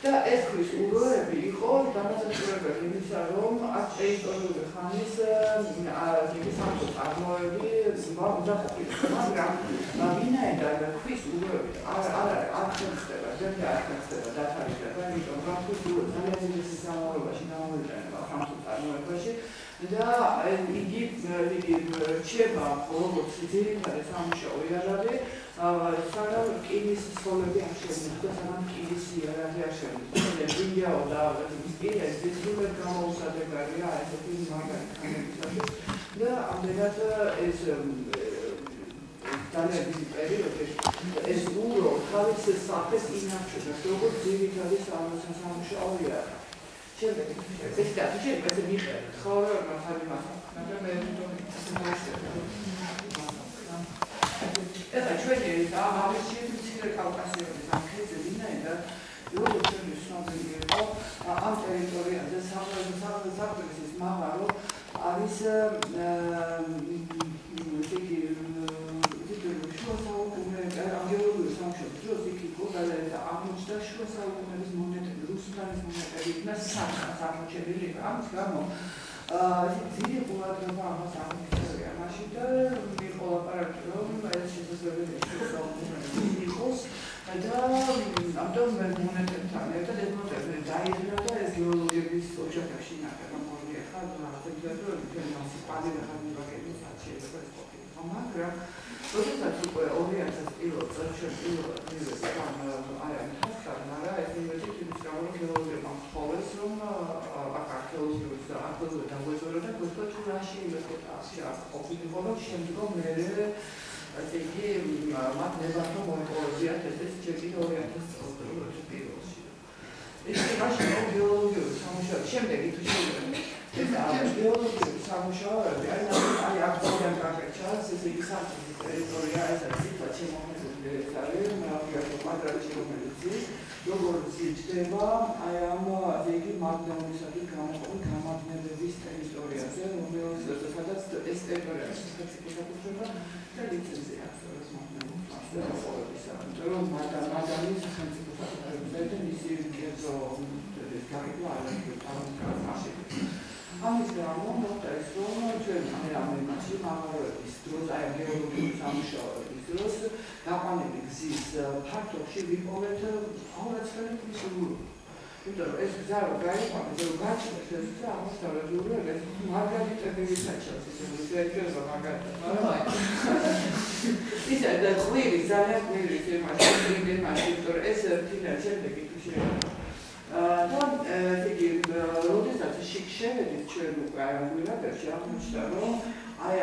და ეს ქვის უროები იყო დამასაკურებელი იმისა, რომ აქ ისტორიული ხანის სამთო წარმოები უნდა ყოფილიყო, მაგრამ ვინაიდან ქვის უროები არ ხერხდება, ზემდე არ ხერხდება დათარიღება, იმიტომ რომ ქვის უროები ძალიან ძირითადი სამომავლობაში გამოიყენება სამთო წარმოებაში და იგი რჩება როგორც ძირითადი სამუშაო იარაღი, სანამ რკინის სხოლები არ შექმნეს და სანამ რკინის იარაღი არ შექმნეს. ვინდაო და ეს სრულად გამოუსადეგარია ესეთი მაგარი ხანებისათვის და ამდენად ეს ძალიან დიდი პერიოდი ეს ურო თავის სახეს ინარჩუნებს როგორც ძირითადი სამუშაო იარაღი. შემდეგ ეს შეიძლება მიიღეთ ხოლმე მართალი მასა, მაგრამ მე თვითონ ისე ეხლა ჩვენი ამის მცირე კავკასიონის ამ ქედზე ვინაიდან როგორც ჩვენი ცნობილი იყო ამ ტერიტორიაზე საფრანგეთის მაღარო არის იგი შუა საუკუნეების გეოლოგიური სამუშაოების დროს იქ იყო და აღმოჩნდა შუა საუკუნეების მონეტები, რუსთანის მონეტები იქნა სამოჩენილი. ამის გამო ძირი ყურადღება ამას აღმოჩნდა მაშინ და იყო ლაპარაკი რომ ეს შესაძლებელი იყოს და ამიტომ მონეტებთან ერთად ეს მონეტები დაიძინა და ეს გეოლოგების ოჯახებში ნახება მოდი ახლა რაღაცა ფინანსი პადენა მივაკეთებს შეიძლება ეს ყოფილიყო, მაგრამ როდესაც უკვე 2001 წელს ეს იმედით იმის გამო რომ გეოლოგებმა მხოლოდ რომ აქ არქეოლოგიური დაგვეწოვრა და გვხვდა თუ რაში იმეტყოდა ყოფილიყო რომ შემდგომ მერე ესე იგი მათ ნებართვა მოიპოვებიათ ეს ჯერ კიდევ 2000 წლის პირველში. ეს მაშინ გეოლოგიური სამუშაოები შემდეგი თუ შეიძლება ეს გეოლოგიური სამუშაოები აი აქ ძალიან კარგად ჩანს ესე იგი სამწუხარო ტერიტორია ეს არის ცოტა შემოქმედებული ეს არის კვადრატი რომელიც როგორც იწდება აი ამ იგი მაგნეულისათვის გამოყოფილ გამაგნებების ტერიტორიაზე რომელსაც სადაც ეს ტერიტორია სპეციფიკურება და ლიცენზია აქვს ეს მაგნეულის მასშტაბის რომ მაგალის სახელმწიფო და მისი კერძო გარკვეულ არის ამის გამო მოხდა ის რომ ჩვენ ამ იმაში მაღაროების დროს აი გეოლოგიური სამუშაოების დროს გაყვანილი გზის ფართობში ვიპოვეთ 2000 წლის იმიტომ რომ ეს გზა რომ გაიყვანეს რომ გაჩნდეს ეს გზა აღმოსავლეთური ეს მარგალიტები საჩავს ისე ეჭვება მაგალითად ისე და ხვირი ძალიან ხვირი იმაში იმიტომ რომ ეს ფინალ შემდეგი თუ შეიძლება და იგი როდესაც შიგ შევედით ჩვენ უკვე აი ამ გულაგერში აღმოჩნდა რომ აი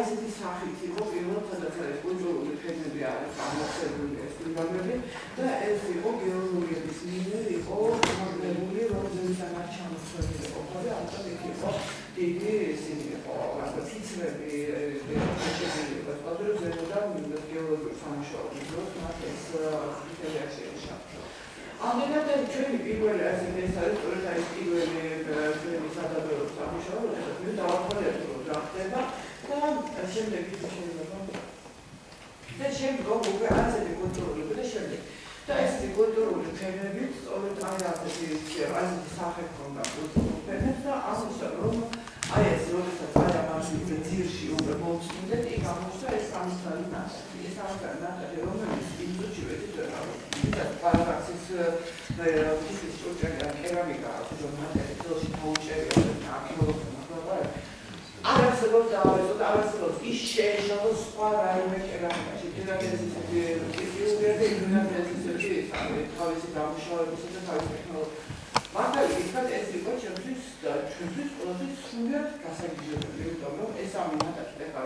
ესეთი სახით იყო პირველად სადაც არის კულტურული ფენები არის გამოხსენებული ეს პროგრამები და ეს იყო გეოლოგების მიერ იყო გამაგრებული რომ ზემოდან არ ჩამოსვლილი ყოფილი ამიტომ იქ იყო დიდი ისინი იყო რაღაც ციცრები შეშეგებული იყო პატარა ზემოდან გეოლოგიური სამუშაოების დროს მათ ეს კრიტერია შეეშალა. ამდენად ჩვენი პირველი ასეთი ეს არის სწორედ აი პირველი ჩვენი სადაბერო სამუშაო, როდესაც მე დავახვალეთ რომ რა ხდება და შემდეგ ის შეიძლება და შემდგომ უკვე ასეთი კულტურული და შემდეგ და ესეთი კულტურული ფენები სწორედ აი ასეთი სახე ქონდა კულტურული ფენებს და ამისა რომ აი ეს როდესაც აი ამას ძირში უკვე მოვწმინდეთ იქ აღმოჩნდა ეს სამსარი ნახატი ეს სამსარი ნახატი რომელიც ინდუსტრიაში ვეცით პარაქსის ის შოჭერა კერამიკა რომ მათი ხელში მოუჭერია არქეოლოგია არასდროს არასდროს ის შეეშალა სხვა რაიმე კერამიკაში კერამიკის ისეთი ინდუსტრიები თავისი დამუშავებისა და თავისი ტექნოლოგია მაგალითად ეს იყო ჩემთვის ყველაზე სრულად გასაგრძელებელი იმიტომ რომ ეს ამ ნახატი ეხლა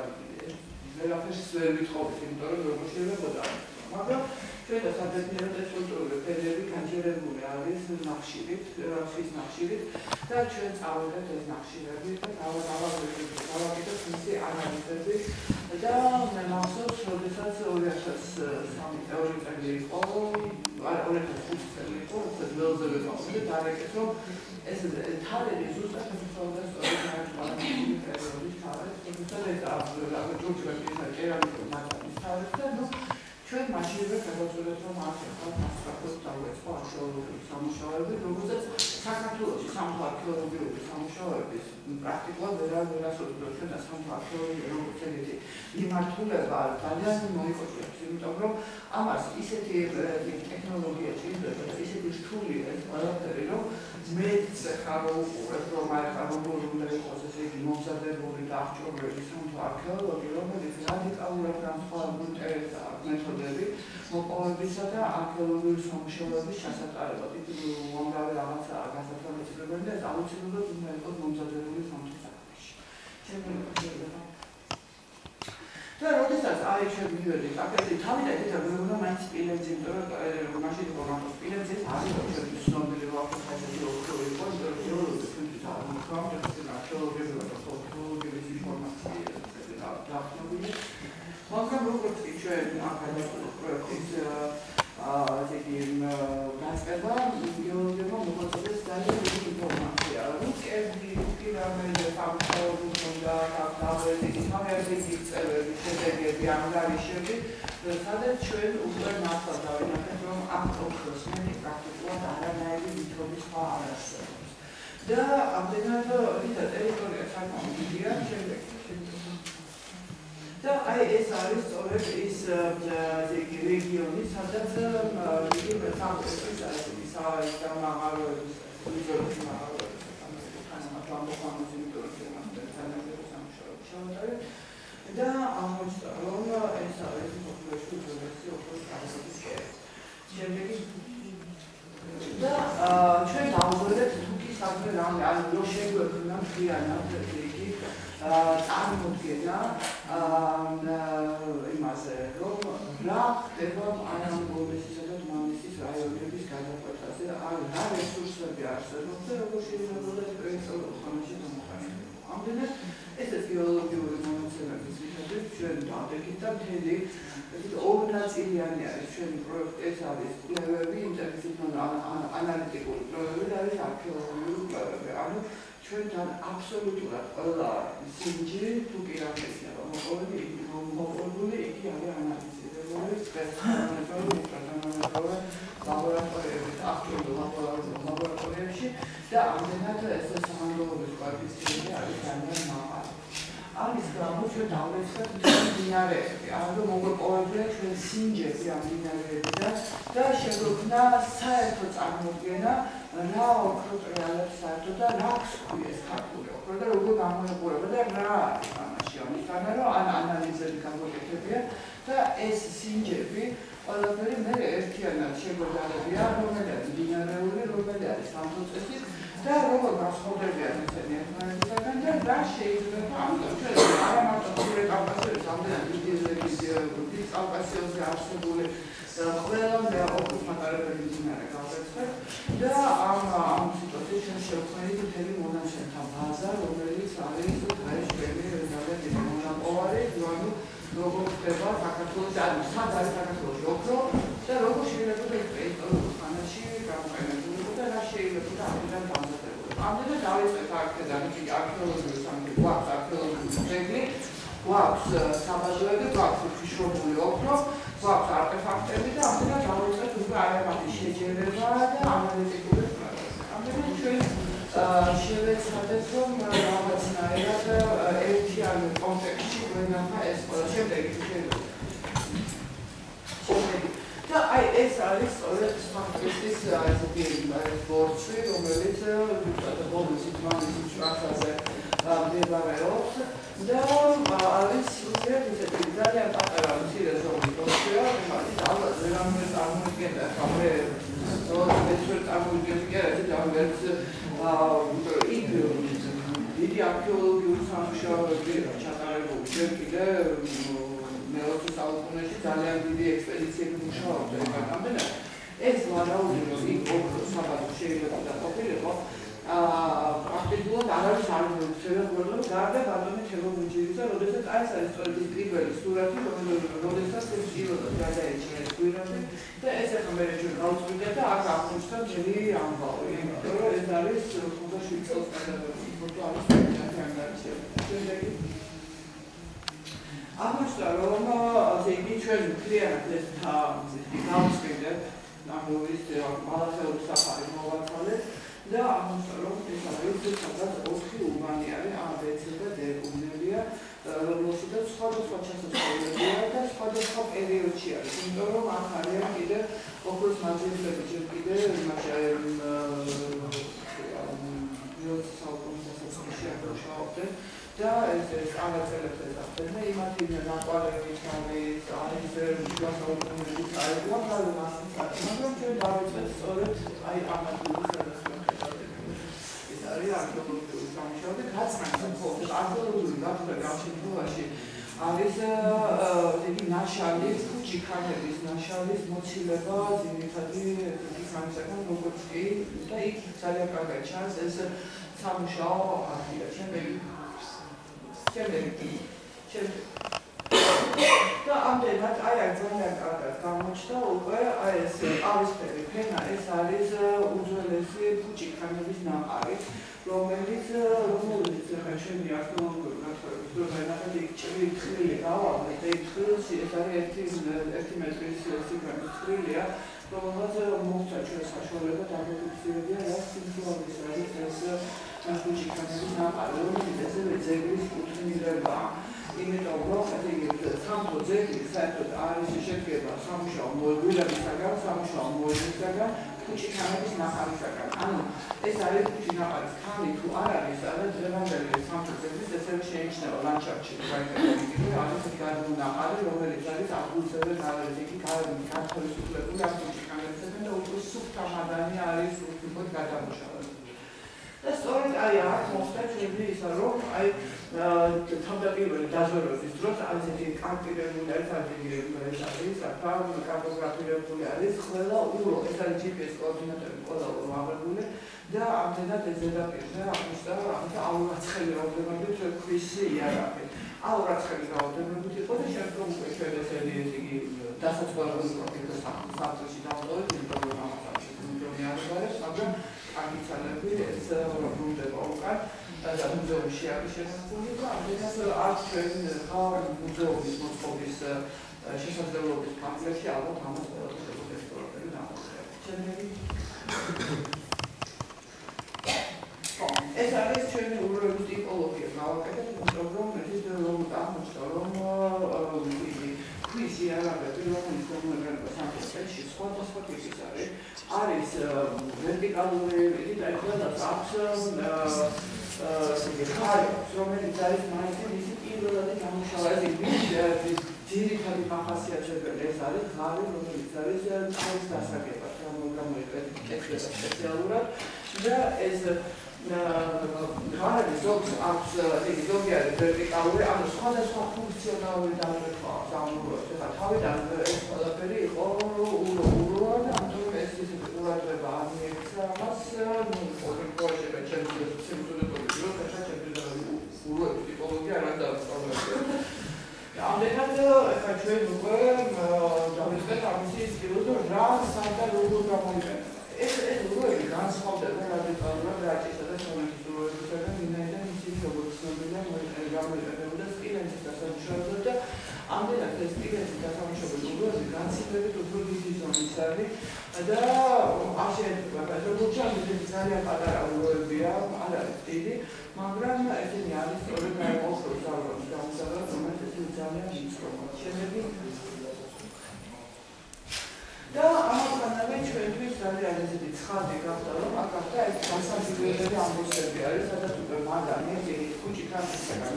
ვერაფერს ვერ ვითხოვთ იმიტომ რომ როგორ შეიძლება მაგრამ ჩვენ და საბედნიეროდ ეს კულტურული ფენები განჯერებული არის ნახშირით, ხის ნახშირით და ჩვენ წავედით ეს ნახშირები და გავაკეთეთ მისი ანალიზები და მე მახსოვს, როდესაც 2003 წელი იყო, 2005 წელი იყო, როდესაც ველზე ვიყავდი და დარეკეთ რომ ეს თარები ზუსტად შესაძლოა სწორედ პარალელური პერიოდის თარებს, თუმცა ეს აბსოლუტურად ჯგუფები კერამიკული მატერიალის თარებს და ჩვენ მაშინვე გადავწყვეტეთ, რომ აქ ახლა მასწავლებლად დავეწყო არქეოლოგიური სამუშაოები, რომელზეც საქართველოში სამთო არქეოლოგიური სამუშაოების პრაქტიკულად ვერასოდეს ჩვენ და სამთო არქეოლოგია როგორც ეგეთი მიმართულება ძალიან მოიხოჭებს, იმიტომ რომ ამას ისეთი ტექნოლოგია ჭირდება და ისეთი რთული ეს ყველაფერი, რომ მეც ხარ უყურებ, რომ აი ხარ როგორ უნდა იყოს ესე იგი მომზადებული და აღჭურვილი სამთო არქეოლოგია, რომელიც რადიკალურად განსხვავებული მეთოდები მოპოვებისა და არქეოლოგიური სამუშაოების ჩასატარებლად. იქ უამრავი რაღაცაა გასათვალისწინებელი და ეს აუცილებლად უნდა იყოს მომზადებული სამთო საქმეში. და როდესაც აი ჩვენ მივედით აკეთე თავიდან ეთერა უნდა მაინც სპილენძი, იმიტომ რომ მაშინ პროგრამის სპილენძი არის ჩვენი ცნობილი ვაფხაზი ოქრო იყო, იმიტომ რომ გეოლოგია თვითონ არ მოხდა და არქეოლოგია და ფოლკლორის ინფორმაცია დაახლოებული. მაგრამ როგორც კი ჩვენ აკადემიკურ პროექტის განწყება გეოლოგიებმა მოგვაწოდეს ძალიან დიდი ინფორმაცია. რუკები, პირამიდი, სამშობლო და თავები, თავები წევრი შედეგები, ანგარიშები, სადაც ჩვენ უკვე მართლა დავინახეთ, რომ ამ ოქროს მეტი პრაქტიკულად არანაირი მეთოდი სხვა არ არსებობს. და ამდენად ტერიტორია საკმაოდ დიდია, და აი ეს არის სწორედ ის რეგიონი, სადაც იგი სამწესის არის და მაღაროების უძველესი მაღაროების და აღმოჩნდა, რომ ეს არის მსოფლიოში უძველესი ოქროს კარიბჭის კერა. შემდეგი და ჩვენ დავუბრუნდეთ თუ კი საქმე რამე, ანუ რო შეგვექმნა მთლიანად იგი წარმოდგენა იმაზე, რომ რა ხდება ანამგორესისა და დმანისის რაიონების გადაკვეთაზე, რა რესურსები არსებობს და როგორ შეიძლება ეს პროექტი ხანაში გამოყენება. ამდენად ესეც გეოლოგიური მონაცემების მიხედვით ჩვენ დავდექით და მთელი ორნაწილიანი არის ჩვენი პროექტი, ეს არის კვლევები, ანალიტიკური კვლევები და არის არქეოლოგიური კვლევები. ანუ ჩვენთან აბსოლუტურად ყველა სინჯი თუ კი რა შეიძლება მოპოვებული, იგი არის ანალიზირებული სპეციალურ ლაბორატორიებში, აქტიურ ლაბორატორიებში და ამდენად ეს სამანდოობის კოეფიციენტი არის ძალიან მაღალი. ამის გამო ჩვენ დავეცეთ მდინარეები, ანუ მოგვეპოვებია ჩვენ სინჯები ამ მდინარეებიდან და შეგვექმნა საერთო წარმოდგენა რა ოქრო ტრიალებს საერთოდ და რა ქვია ქართული ოქრო და როგორ გამოიყურება და რა არის ამაში ამისთანა რომ ანალიზები გამოკეთებია და ეს სინჯები ყველაფერი მე ერთიანად შეგვეძლებია რომელი არის მდინარეული, რომელი არის სამწესის და როგორ განსხვავდებიან ესენი ერთმანეთისაგან და რა შეიძლება ამიტომ ჩვენ არა მარტო კავკასიონის ამდენად დიდი კავკასიონზე არსებული ყველა ოქროს მატარებელი მდინარე გავეცეთ და ამ სიტუაციაში ჩვენ შევქმნით მთელი მონაცემთა ბაზა, რომელიც არის დღეს ჩვენი ძალიან დიდი მონაპოვარი, ანუ როგორ ხდება საქართველოში, ანუ სად არის საქართველოში ოქრო და როგორ შეიძლება ეს ისტორიულ ხანაში გამოყენებულიყო და რა შეიძლება ამიდან დამზადებულიყო. ამდენად დავიწყეთ აქედან იგი არქეოლოგიური სამთო, გვაქვს არქეოლოგიური ძეგლი, გვაქვს საბადოები, გვაქვს უშიშრობული ოქრო, გვაქვს არტეფაქტები და ამდენად დავიწყეთ უკვე არამატი შეჯერება და ანალიტიკური კვლევები. ამდენად ჩვენ შევეცადეთ, რომ რაღაცნაირად ერთიან კონტექსტში გვენახა ეს ყველა შემდეგი შეჯერება. და აი ეს არის სწორედ სამწესის ესეთი ბორცვი, რომელიც ბოლოსით მამის ჭრახაზე მდებარეობს და არის უსიათ ისეთი ძალიან პატარა მცირე ზომის ბორცვია, რომელიც ალბათ ვერამე წარმოიდგენდა ხამე როდესაც წარმოიდგენდი კი არა დავერც იქ დიდი არქეოლოგიური სამუშაოები ჩატარებული ჩვენ კიდე მე-20 საუკუნეში ძალიან დიდი ექსპედიციები მუშაობდა ეკაკამდე. ეს ვარაუდი რომ იქ ოქრო საბადო შეიძლება და ყოფილიყო, პრაქტიკულად არავის არ შეგვიძლია გარდა ბატონი ჩელობუჯირისა, როდესაც ეს არის სწორედ ის პირველი სურათი, როდესაც ეს პირველად გადაეჭრა გვირაბი და ეს ახლა მე ჩვენ გავწვიდეთ და აქ აღმოჩნდა მთელი ამბავი, იმიტომ რომ ეს არის 57 წელს გადადებული ფოტო არის ანგარიშები. აღმოჩნდა რომ ესე იგი ჩვენ მთლიანად ეს გავუსყიდეთ ნამდვილის მალახეური საფარი მოვაცვალეთ და აღმოჩნდა რომ ეს არის სადაც 4 უბანი არის A, B, C და D უბნებია რომელშიც სხვადასხვა ჩასასვლელებია და სხვადასხვა პერიოდში არის იმიტომ რომ აქ არიან კიდე ოქროს მაძიებლები ჯერ კიდე იმაში საუკუნეში და ეს აღწერებს ესახებენ და იმათი ნაკვალებით არის შუა საუკუნეების აიგო მაგრამ ჩვენ დავიწყეთ სწორედ აი ამათი ეს არის არქეოლოგიური სამუშაოები გაცხრა არქეოლოგიური გამშენებაში არის იგი ნაშალის ქუჩიქანების ნაშალის მოცილება ძირითადი იქანისაგან როგორც კი და იქ ძალიან კარგად ჩანს ეს სამუშაო არქია და ამდენად აი ძალიან კარგად გამოჩნდა უკვე აი ეს ყავისფერი ფენა ეს არის უძველესი ქუჩიქანების ნაყარი რომელიც ჩვენი არქეოლოგიური გათხრების დროიდან იქ ჭრილი გავავარდეთ და იქ ჭრილში ეს არის 1 მეტრის სიგრძის ჭრილია რომელსაც მოხდა ჩვენს საშუალება დაგეფიქსირებია რა სიმბოლიზმის არის ეს ქუჩიქანების ნაყარი რომელიც ესევე ძეგლის კუთვნილებაა იმიტომ რომ სამთო ძეგლი საერთოდ არის შედგება სამუშაო მოედნებისაგან, სამუშაო მოედნებისაგან, ქუჩიქანების ნაყარისაგან. ანუ ეს არის ქუჩინაყარის ქანი თუ არ არის, არა დღევანდელი სამთო ძეგლის ესევე შეიმჩნევა ლანდშაფტში, არის გადმონაყარი, რომელიც არის აბსოლუტურად არის იგი განთავისუფლებული ამ ქუჩიქანებისაგან და უფრო სუფთა მადანი არის უფრო გადამუშავებული. და სწორედ აი აქ მოხდა ჩვენი ისა რომ აი თავდაპირველი დაზვერვების დროს არის ესეთი კარტირებული არის კარტოგრაფირებული არის ყველა ურო ეს არის GPS კოორდინატები ყველა ურო აღებული და ამდენად ეს ზედაპირზე აღმოჩნდა რომ აურაცხელი რაოდენობით ქვის იარაღი აურაცხელი რაოდენობით იყო და შემდგომ უკვე ჩვენ ესეთი იგი დასაწყობად პროფილს საფრთხეში დავდოთ იმიტომ რომ ამას არის მაგრამ აგიცალები ეს რობუნდება უკან და მუზეუმში არის შესაძლებელი და ამდენად არც ჩვენ ხარ მუზეუმის მოწყობის შესაძლებლობის ფაქტებში ალბათ ამას ყველაფერს ექსპლორატები დამოუკიდებლად. ეს არის ჩვენი უროების ტიპოლოგია გავაკეთეთ, იმიტომ რომ მეთქი რომ აღმოჩნდა რომ ქვის იარაღები რომელიც გამოიყენება სამწუხაროში სხვადასხვა ტიპის არის ვერტიკალური და ყველას აქვს რომელიც არის მაინც მისი პირველადი გამოსავალი ძირითადი მახასიათებელი ეს არის ღარი რომელიც არის წყლის დასაგებად გამოიყენება სპეციალურად და ეს ღარები ზოგს აქვს იგი ზოგი არის ვერტიკალური ანუ სხვადასხვა ფუნქციონალური დამკვირვება აქვს ამ უროებს ეხლა თავიდან ეს ყველაფერი იყო ურო და ამიტომ ეს ყურადღება არ მიექცა მას პროექტში ჩემს სიმწულებრივ დროს უროების ტიპოლოგია არ დავსწავლეთ ამდენად ეხლა ჩვენ უკვე დავიწყეთ ამისი სკილო რა სადა როგორ გამოიყენება ეს უროები განსხვავდება რადიკალურად რაჭისა და სომეხის უროებისგან ვინაიდან ისინი როგორც ცნობილია გამოიყენებოდა სპილენძის დასამუშავებლად და ამდენად ეს სპილენძის დასამუშავებელი უროები განსხვავებით უფრო დიდი ზომის არის და აშენდება როგორც ჩანს ძალიან პატარა უროებია არ არის დიდი მაგრამ ესენი არის სწორედ ოქროს ზარვის გამოსავალ რომელიც ესენი ძალიან ვიწროა შემდეგი და ამასთანავე ჩვენთვის ძალიან ესეთი ცხადი გახდა რომ აქ გახდა ეს განსაზღვრებელი ამბოსები არის სადაც უკვე მადანი ეს ქუჩიქანებისგან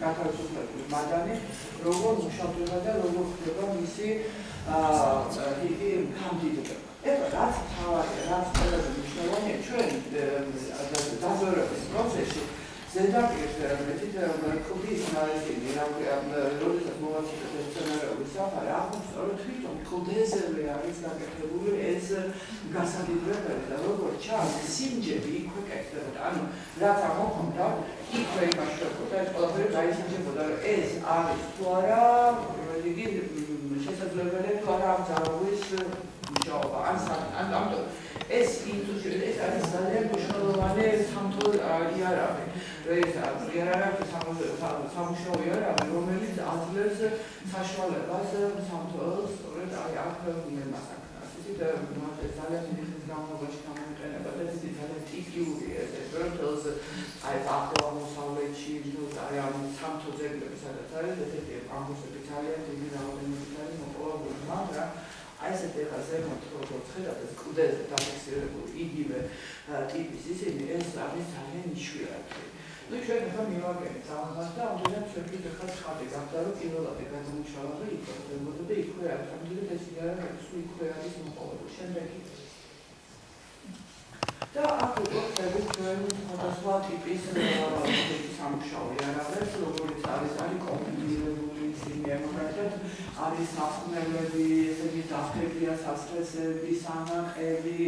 განთავისუფლებული მადანი როგორ მუშავდება და როგორ ხდება მისი იგი კანდიდატურა ეს რაც თავია რაც ყველაზე მნიშვნელოვანია ჩვენ დაზვერვის პროცესში ზედაპირზე ქვის ნარევი როდესაც მოვაცილეთ ეს სცენარეული საფარი აღმოჩნდა რომ თვითონ კლდეზე არის გაკეთებული ეს გასაგებრებელი და როგორც ჩანს სიმჯები იქვე კეთდებოდა ანუ რაც ამოხდა იქვე იმაშრებოდა ეს ყველაფერი გაისინჯებოდა რომ ეს არის თუ არა იგი შესაძლებელია თუ არა ამ ძალავის მუშაობა ან ამიტომ ეს არის ძალიან მნიშვნელოვანი სამთო იარაღი. ეს იარაღი სამუშაო იარაღი, რომელიც აძლევს საშუალებას სამთოს სწორედ აქ მიმასაკრას. ისიც ძალიან დიდი ხნის განმავლობაში გამოიყენება და ისიც ძალიან ტიპიურია ეს, რომ თელს აღმოსავლეთში ამ სამთო ძეგლები სადაც არის, ესეთი ამბოსები ძალიან დიდი რაოდენობით არის მოპოვებული, მაგრამ აი ესეთ ეხლა ზემოთ როგორც ხედავთ ეს კლდეზე დაფიქსირებული იგივე ტიპის ისინი ეს არის ძალიან იშვიათი. ნუ ჩვენ ახლა მივაგებთ ამას და ამდენად შეგვიძლია ხარ ხალხი გახდა რომ პირველადი გადამუშავა და იქ ზემოთ და იქვე არის. ამდენად ეს იარაღი სულ იქვე არის მოპოვებული. შემდეგი და აქ ვიყავით ჩვენ სხვადასხვა ტიპის სამუშაო იარაღებს, როგორც არის კომბინირებული ისინი ამოღებთ, არის სახმელები, ესეთი დაფებია, სასწრაფები, სანახები,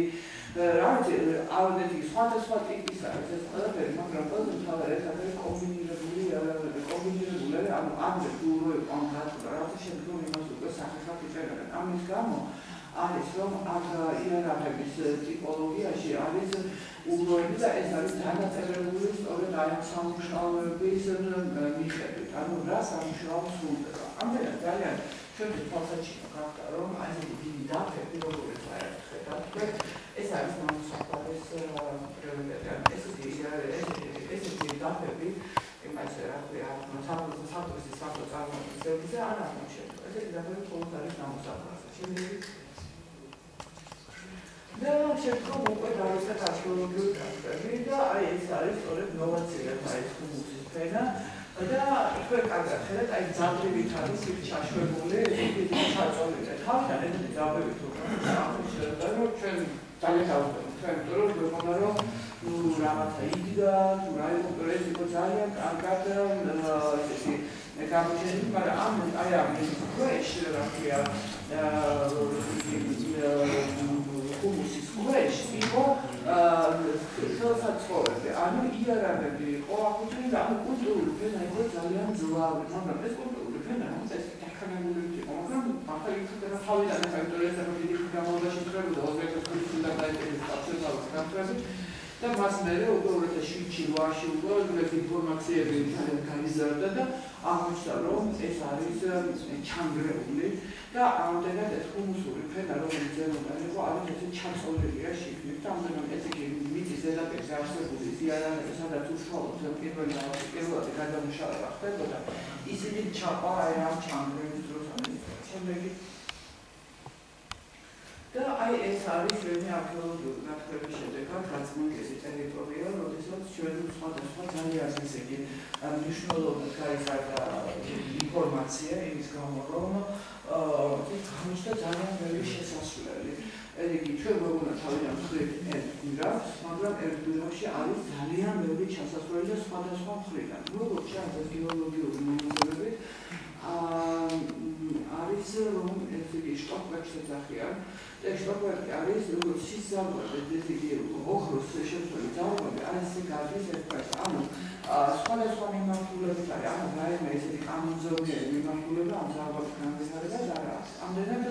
ავდეთი სხვადასხვა ტიპის არის ეს ყველაფერი, მაგრამ ყველაზე მთავარი ეს არის კომბინირებული იარაღები, კომბინირებული, ანუ ამზე თუ ამ გაწვა, რაც შემდგომ იმას უკვე სახესაც იწერენ. ამის გამო არის რომ აქ იარაღების ტიპოლოგიაში არის უბრალოდ და ეს არის დანაწევრებული სწორედ აი ამ სამუშაოების მიხედვით, ანუ რა სამუშაო სრულდება. ამდენად ძალიან ჩვენთვის თვალსაჩინო გახდა რომ აი ეს დიდი დაფები როგორც ხედავთ, ეს არის ნამოსახლარის პრიორიტეტი. ესეთი დაფები იმას რა ქვია, სამთო წარმოების ზეგზე არ აღმოჩნდა. ესეთი დაფები მხოლოდ არის ნამოსახლარზე. და შემდგომ უკვე დავიწყეთ არქეოლოგიური გასწრები და აი ეს არის სწორედ ნოვაციად აი ეს ჰუმუსის ფენა და იქვე კარგად ხედავთ აი ძაბებით არის იქ ჩაშვებული ესეთი ჩაწოლილი. თავიდან ესეთი ძაბებით უკვე აღმოჩნდა რომ ჩვენ ძალიან გავუშვებთ ჩვენ რომ გვეუბნება რომ ნუ რაღაცა იდგა თუ რა იყო ეს იყო ძალიან კარგად ესეთი გამოჩენილი, მაგრამ აი ამ ქვეშ რა ქვია ჰუმუსის ქვეშ იყო ხელსაწყობები, ანუ იარაღები იყო აღუჩენილი, ანუ კულტურული ფენა იყო ძალიან ძლავრი, მაგრამ ეს კულტურული ფენა ეს დაქანებული იყო, მაგრამ ახლა იქნება თავიდან ეს ინტერესები დიდი გამოვაში ტრებოდა 2000 წლის და დაიწყეს აბსოლუტურად გამწვევი და მას მერე უკვე 2007-ში უკვე ეს ინფორმაციები ძალიან გაიზარდა და აღმოჩნდა რომ ეს არის ჩანგრეული და ამდენად ეს ჰუმუსური ფენა რომელიც ზემოდან იყო არის ესე ჩაწოლილია შიგნით და ამდენად ეს იგი მიწის ზედაპირზე არსებული იარაღები სადაც უშუალოდ პირველად გადამუშავება ხდებოდა ისინი ჩაყვა აი ამ ჩანგრევის დროს შემდეგი და აი ეს არის ჩვენი არქეოლოგიური გათხრების შედეგად გაწმენდილი ტერიტორია, როდესაც ჩვენ სხვადასხვა ძალიან ესე იგი მნიშვნელოვნად გაიზარდა ინფორმაცია იმის გამო, რომ გამოჩნდა ძალიან ბევრი შესასვლელი. იგი ჩვენ გვეუბნა თავიდან მხრივ ერთ გვირაბს, მაგრამ ერთ გვირაბში არის ძალიან ბევრი ჩასასვლელი და სხვადასხვა მხრიდან. როგორც ჩანს გეოლოგიური მონაცემებით არის რომ ეს იგი შტოკბერგს ეძახიან და შტოკბერგი არის როგორც სიზავები, ესე იგი ოქროს შემცველი ძალები არის გადის ერთად. ანუ სხვადასხვა მიმართულებით არის, ანუ რაიმე ესეთი კანონზომიერი მიმართულება ამ ძალების განვითარებას არ არის. ამდენად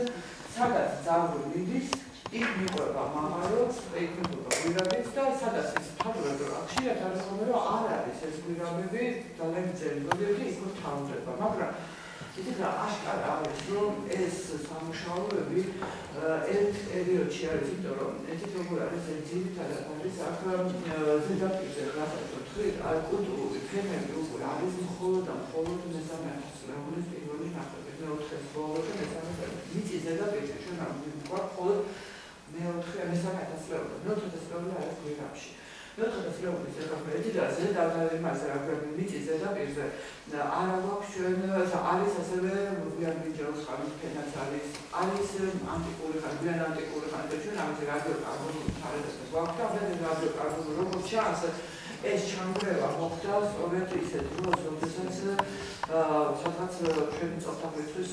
სადაც ძალები მიდის იქ მიყვება მაღარო, იქ მიყვება გვირაბიც და სადაც ის ფაქტურად ხშირად არის რომ არ არის ეს გვირაბები ძალიან ძელი გოდები იქ თავდება, მაგრამ ისიც აშკარა არის რომ ეს სამუშაოები ერთ პერიოდში არის, იმიტომ რომ ესეთ როგორ არის ეს ძირითადად არის აქ ზედაპირზე რასაც ვთქვით, აი კულტურული ფენები უკვე არის მხოლოდ და მხოლოდ მესამე ათასწლეულის პირველი ნახევრის მეოთხე ბოლო და მესამე მიწის ზედაპირზე ჩვენ არ ვიყვართ მხოლოდ მეოთხე მესამე ათასწლეული, მეოთხე ათასწლეული არის გვირაბში. მეოთხე ათასწლეულის ზედაპირზე და ზედაპირზე რა ქვია მიწის ზედაპირზე არ აქვს ჩვენ არის ასევე გვიანმიჯაოს ხანის ფენაც არის ანტიკური ხანი, გვიან ანტიკური ხანი და ჩვენ ამაზე რადიოკარბონული თარიღები გვაქვს და ამაზე რადიოკარბონული როგორც ჩანს ეს ჩანგრევა მოხდა სწორედ ისეთ დროს, როდესაც სადღაც ჩვენი წელთაღრიცხვის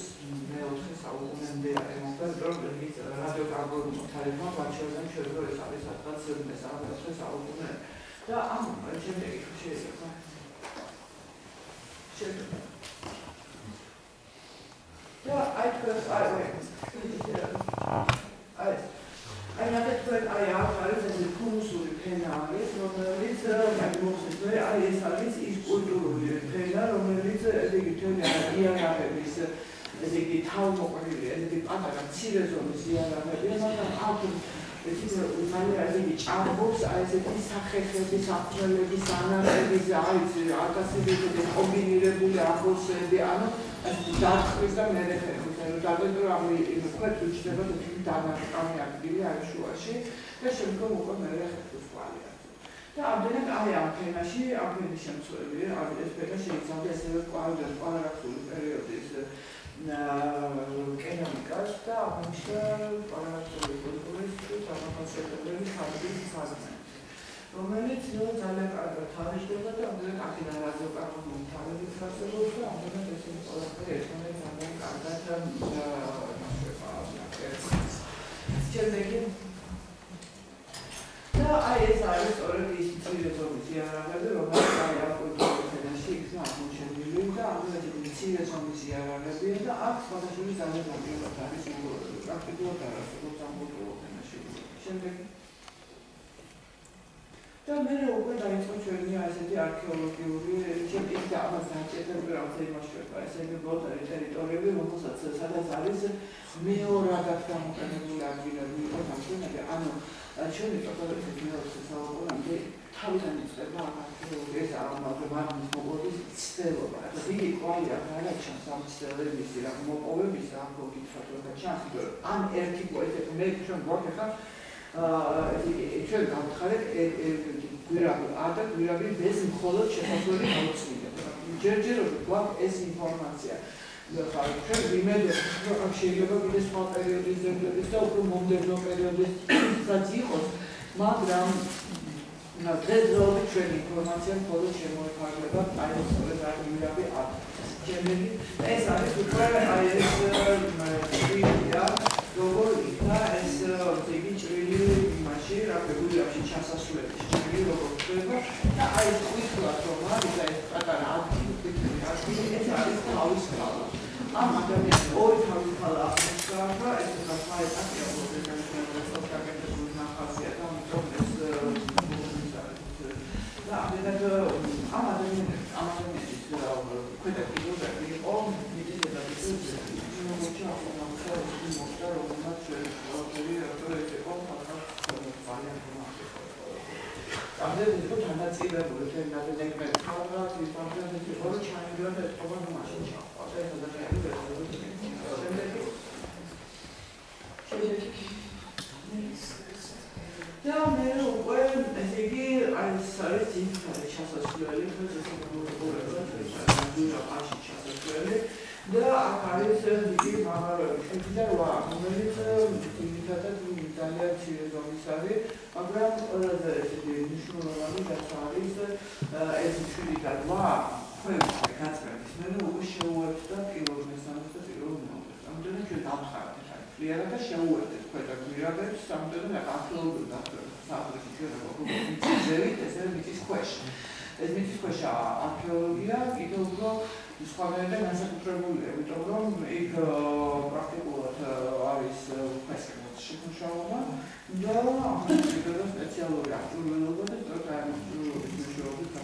მეოთხე საუკუნემდე ემოხდა, რომ რადიოკარბონული თარიღმა გვაჩვენა ჩვენ რომ ეს არის სადღაც მესამე საუკუნე და ამ შემდეგი შეიძლება და აი აი აქ არის ესე ფუნუსური ფენა არის, რომელიც მოხსნე, აი ეს არის ის კულტურული ფენა, რომელიც ესე იგი თვითონ იარაღების ესე იგი თავმოყრილი, ესე იგი პატარა მცირე ზომის იარაღებია, მაგრამ აქ ეს ჭარბობს აი ესეთი სახეხები, საფრთხეების ანალიზი, აკაცების კომბინირებული ახლოსები, ანუ დაწყვეტს და მერეხებს, დაგეძრო ამ იმქვეთ უჩნდება თითქმის დანარჩენი ადგილი არის შუაში და შემდგომ უკვე მერეხებს ვალია. და ამდენად აი ამ ფენაში, ამ ფენის შემცვლელი, ეს ფენა შეიძლება ასევე კვადრატული პერიოდის კენონიკას და აღნიშნა კვადრატული კულტურის დამახასიათებელი ხარჯის საზღვრებს, რომელიც ძალიან კარგად თარიღდება და ამდენად აქედან რადიოკარბონული თარიღიც არსებობს და ამდენად ესენი ყველაფერი ერთმანეთს ძალიან კარგად შემდეგი და აი ეს არის სწორედ ის მცირე ზომის იარაღები, რომელიც აი ამ კულტურულ ფენაში იქნა აღმოჩენილი და ამდენად მცირე ზომის იარაღებია და აქ სხვადასხვა ძალიან მაგივრად არის პრაქტიკულად არ არსებობს ამ კულტურულ ფენაში. შემდეგი და მე უკვე დაიწყო ჩვენი ასეთი არქეოლოგიური შემტკიცება და ამას დაჭერდა რაღაც იმაშება, ესე იგი ბლოკარი ტერიტორიები, რომელსაც სადაც არის მეორადად გამოყენებული ადგილები იყო ნამდვილად, ანუ ჩვენი პროფესორი მეორე საუკუნეამდე თავიდან იწყება არქეოლოგიის ამაღლების მოყოლის ცდელობა. და დიდი კვალი არ ჩანს ამ ცდელების რა მოპოვების ამ გოგითხრათ და ჩანს, ან ერთი პოეტი მე ჩვენ გვაქვს ჩვენ გავხარეთ გვირაბი A და გვირაბი B მხოლოდ შესაძლებელი გაუწმინდეთ. ჯერჯერობით გვაქვს ეს ინფორმაცია. ჩვენ ვიმედოთ, რომ შეიძლება კიდე სხვა პერიოდის ძეგლების და უფრო მომდევნო პერიოდის რაც იყოს, მაგრამ დღესდღეობით ჩვენი ინფორმაცია მხოლოდ შემოიფარგლება აი ეს გვირაბი A. შემდეგი ეს არის უკვე აი ეს ტრილია როგორ იქნა ეს ძიგი ჭრილი იმაში, რა გვირაბში ჩასასვლელი ჭრილი როგორ ხდება და აი ეს უთხრათ რომ არის ეს პატარა ადგილი, ეს არის თავის ქალა. ამ ადამიანს ორი თავის ქალა აღნიშნა და ეს ხაი აკეთებს ეს გაგეთებული ნახაზია და ამიტომ ეს და ამ ადამიანის ქვედა კიდურები იყო მიწისება ამდენ იყო თანაწილებული თემატიკები თავად ისტორიულად იყო ჩაიბრა და თქო მაშინ ჩაყვა და ეს ადამიანი და მე უკვე ესე იგი არის ძირითადი ჩასასვლელი და აქ არის დიდი მაღაროები 7 რომელიც ძირითადად ძალიან მცირე ზომის არის, მაგრამ ყველაზე ესეთი მნიშვნელოვანი არის ეს 7 ქვევით გაწმენდის მერე უკვე შეუერთდა პირველ მესამეს და პირველ მეოთხეს. ამდენად ჩვენ დავხართ ფლიერა და შეუერთეთ ქვედა გვირაბებს, ამდენად არქეოლოგიური საფრთხე ჩვენ ვაკეთებთ ესე მიწის ქვეშ. ეს მიწის ქვეშ არქეოლოგია კიდევ უფრო სხვადასხვა განსაკუთრებულია, იმიტომ რომ იქ პრაქტიკულად არის ფესკების შემუშავება და ახლა შეიძლება სპეციალური აღჭურვილობა და სწორედ ამ აღჭურვილობის მეშვეობით